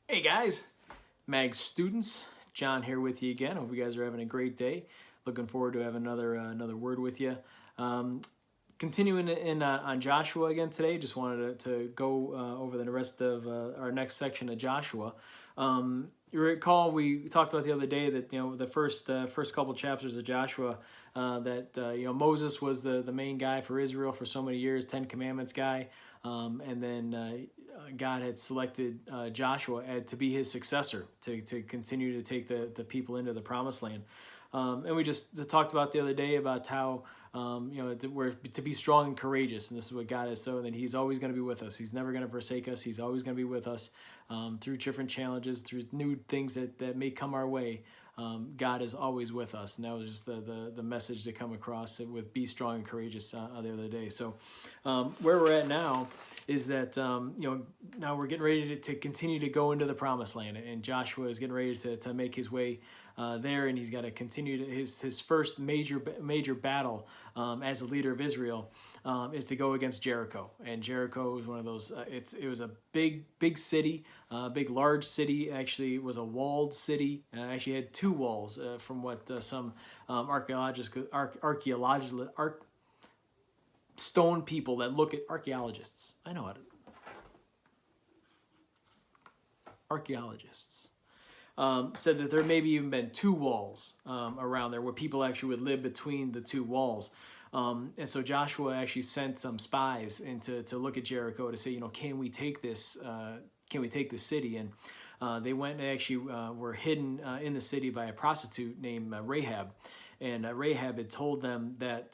Hey guys, Mag students, John here with you again. Hope you guys are having a great day. Looking forward to having another word with you. Um, Continuing in on Joshua again today. Just wanted to go over the rest of our next section of Joshua. You recall we talked about the other day that the first couple chapters of Joshua that Moses was the main guy for Israel for so many years, Ten Commandments guy, and then God had selected Joshua to be his successor to continue to take the people into the promised land. And we just talked about the other day about how we're to be strong and courageous, and this is what God is. So that He's always going to be with us. He's never going to forsake us. He's always going to be with us through different challenges, through new things that may come our way. God is always with us, and that was just the message to come across with be strong and courageous the other day. So where we're at now is that now we're getting ready to continue to go into the promised land, and Joshua is getting ready to make his way there, and he's got to continue his first major battle as a leader of Israel. Is to go against Jericho, and Jericho is one of those. It was a big city, big large city. Actually, it was a walled city. Actually, had two walls, from what some archaeological stone people that look at archaeologists. I know how to archaeologists. Said that there maybe even been two walls around there where people actually would live between the two walls. And so Joshua actually sent some spies to look at Jericho to say, can we take this? Can we take the city? And they went and actually were hidden in the city by a prostitute named Rahab. And Rahab had told them that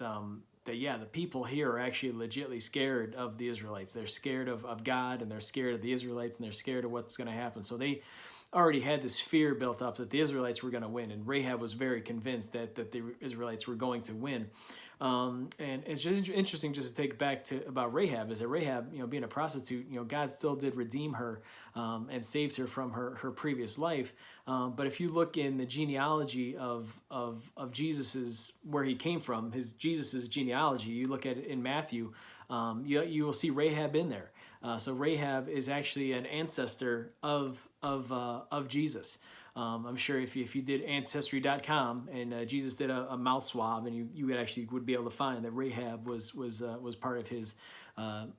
the people here are actually legitimately scared of the Israelites. They're scared of God, and they're scared of the Israelites, and they're scared of what's going to happen. So they already had this fear built up that the Israelites were going to win, and Rahab was very convinced that the Israelites were going to win. And it's just interesting just to take back to about Rahab, is that Rahab, being a prostitute, God still did redeem her and saved her from her previous life. But if you look in the genealogy of Jesus's, where he came from, Jesus's genealogy, you look at it in Matthew, you will see Rahab in there. So Rahab is actually an ancestor of Jesus. I'm sure if you did Ancestry.com and Jesus did a mouth swab, and you would be able to find that Rahab was part of his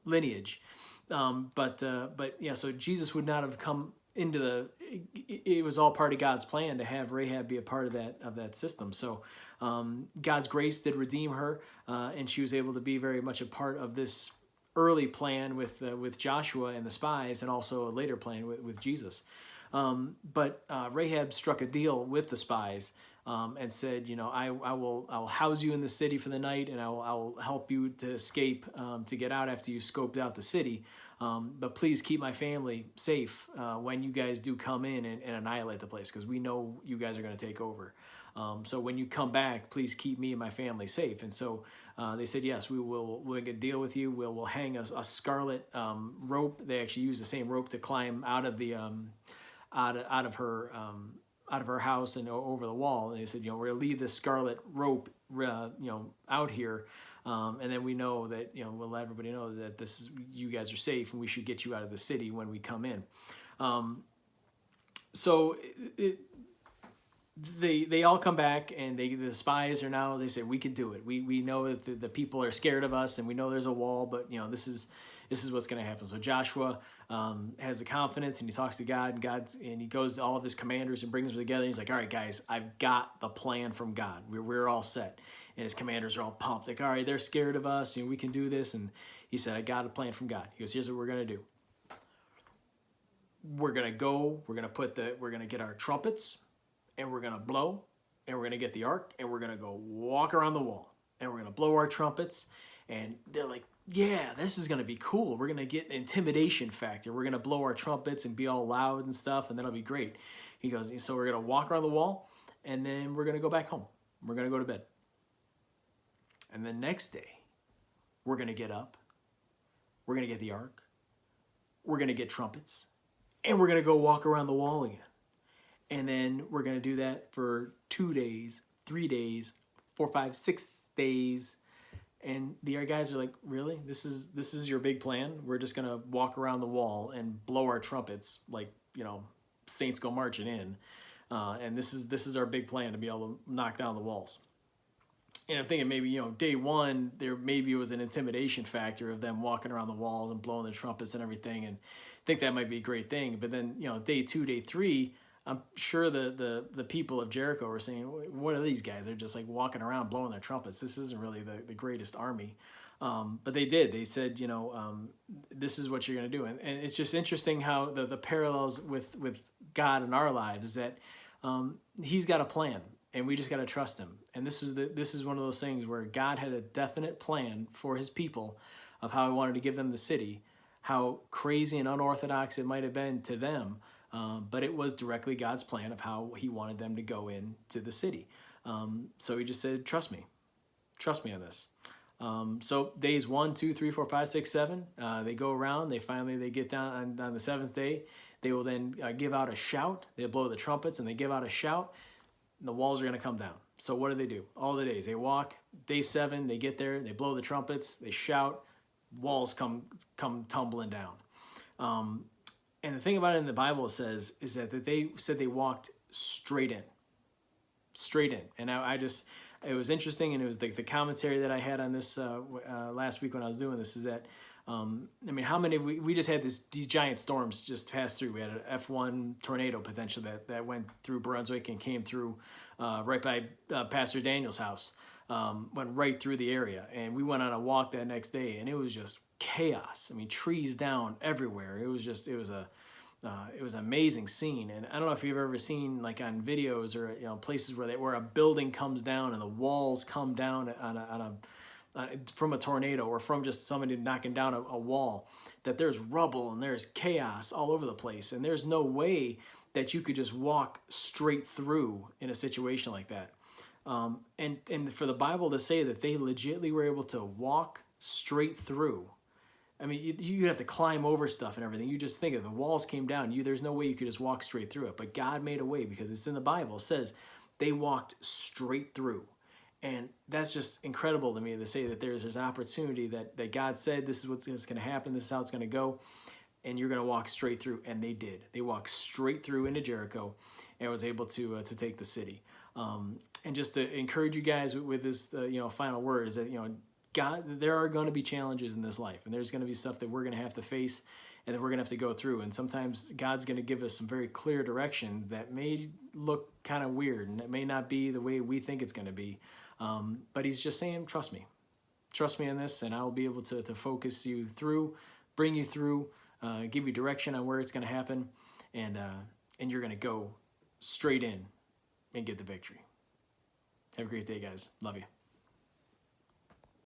lineage. So Jesus would not have come into it was all part of God's plan to have Rahab be a part of that system. So God's grace did redeem her, and she was able to be very much a part of this early plan with Joshua and the spies, and also a later plan with Jesus. But Rahab struck a deal with the spies and said, I will house you in the city for the night, and I will help you to escape, to get out after you've scoped out the city. But please keep my family safe when you guys do come in and annihilate the place, because we know you guys are going to take over. So when you come back, please keep me and my family safe. And so they said, yes, we'll make a deal with you. We'll hang a scarlet rope. They actually used the same rope to climb out of the out of her house and over the wall. And they said, we're gonna leave this scarlet rope out here, and then we know that we'll let everybody know that you guys are safe, and we should get you out of the city when we come in. They all come back, and the spies are now, they say, we can do it. We know that the people are scared of us, and we know there's a wall, but this is what's going to happen. So Joshua has the confidence, and he talks to God, and he goes to all of his commanders and brings them together. He's like, all right, guys, I've got the plan from God. We're all set. And his commanders are all pumped, like, all right, they're scared of us, we can do this. And he said, I got a plan from God. He goes, here's what we're going to do. We're going to get our trumpets, and we're going to blow, and we're going to get the ark, and we're going to go walk around the wall, and we're going to blow our trumpets. And they're like, yeah, this is going to be cool. We're going to get an intimidation factor. We're going to blow our trumpets and be all loud and stuff, and that'll be great. He goes, so we're going to walk around the wall, and then we're going to go back home. We're going to go to bed. And the next day, we're going to get up. We're going to get the ark. We're going to get trumpets, and we're going to go walk around the wall again. And then we're going to do that for 2 days, 3 days, 4, 5, 6 days. And the guys are like, really? This is your big plan? We're just going to walk around the wall and blow our trumpets like, Saints go marching in, and this is our big plan to be able to knock down the walls. And I'm thinking maybe, day one, there maybe was an intimidation factor of them walking around the walls and blowing their trumpets and everything. And I think that might be a great thing. But then, day 2, day 3, I'm sure the people of Jericho were saying, what are these guys? They're just like walking around blowing their trumpets. This isn't really the greatest army. But they did. They said, this is what you're going to do. And it's just interesting how the parallels with God in our lives is that he's got a plan. And we just got to trust him. And this is one of those things where God had a definite plan for his people of how he wanted to give them the city, how crazy and unorthodox it might have been to them, but it was directly God's plan of how he wanted them to go into the city. So he just said, trust me on this. So days 1, 2, 3, 4, 5, 6, 7, they go around, they get down on the 7th day. They will then give out a shout. They blow the trumpets and they give out a shout. The walls are going to come down. So what do? All the days. They walk. Day 7, they get there. They blow the trumpets. They shout. Walls come tumbling down. And the thing about it in the Bible is that they said they walked straight in. Straight in. And it was interesting, and it was the commentary that I had on this last week when I was doing this is that, how many of we just had these giant storms just pass through. We had an F1 tornado potential that went through Brunswick and came through right by Pastor Daniel's house, went right through the area. And we went on a walk that next day, and it was just chaos. Trees down everywhere. It was an amazing scene. And I don't know if you've ever seen like on videos or places where a building comes down and the walls come down from a tornado or from just somebody knocking down a wall, that there's rubble and there's chaos all over the place. And there's no way that you could just walk straight through in a situation like that. And for the Bible to say that they legitimately were able to walk straight through, you have to climb over stuff and everything. You just think of the walls came down. There's no way you could just walk straight through it. But God made a way because it's in the Bible. It says they walked straight through. And that's just incredible to me to say that there's an opportunity that God said, this is what's going to happen, this is how it's going to go, and you're going to walk straight through. And they did. They walked straight through into Jericho and was able to take the city. And just to encourage you guys with this, final word is that, God, there are going to be challenges in this life, and there's going to be stuff that we're going to have to face and that we're going to have to go through. And sometimes God's going to give us some very clear direction that may look kind of weird, and it may not be the way we think it's going to be. But he's just saying, trust me in this, and I will be able to focus you through, bring you through, give you direction on where it's going to happen, and you're going to go straight in and get the victory. Have a great day, guys. Love you.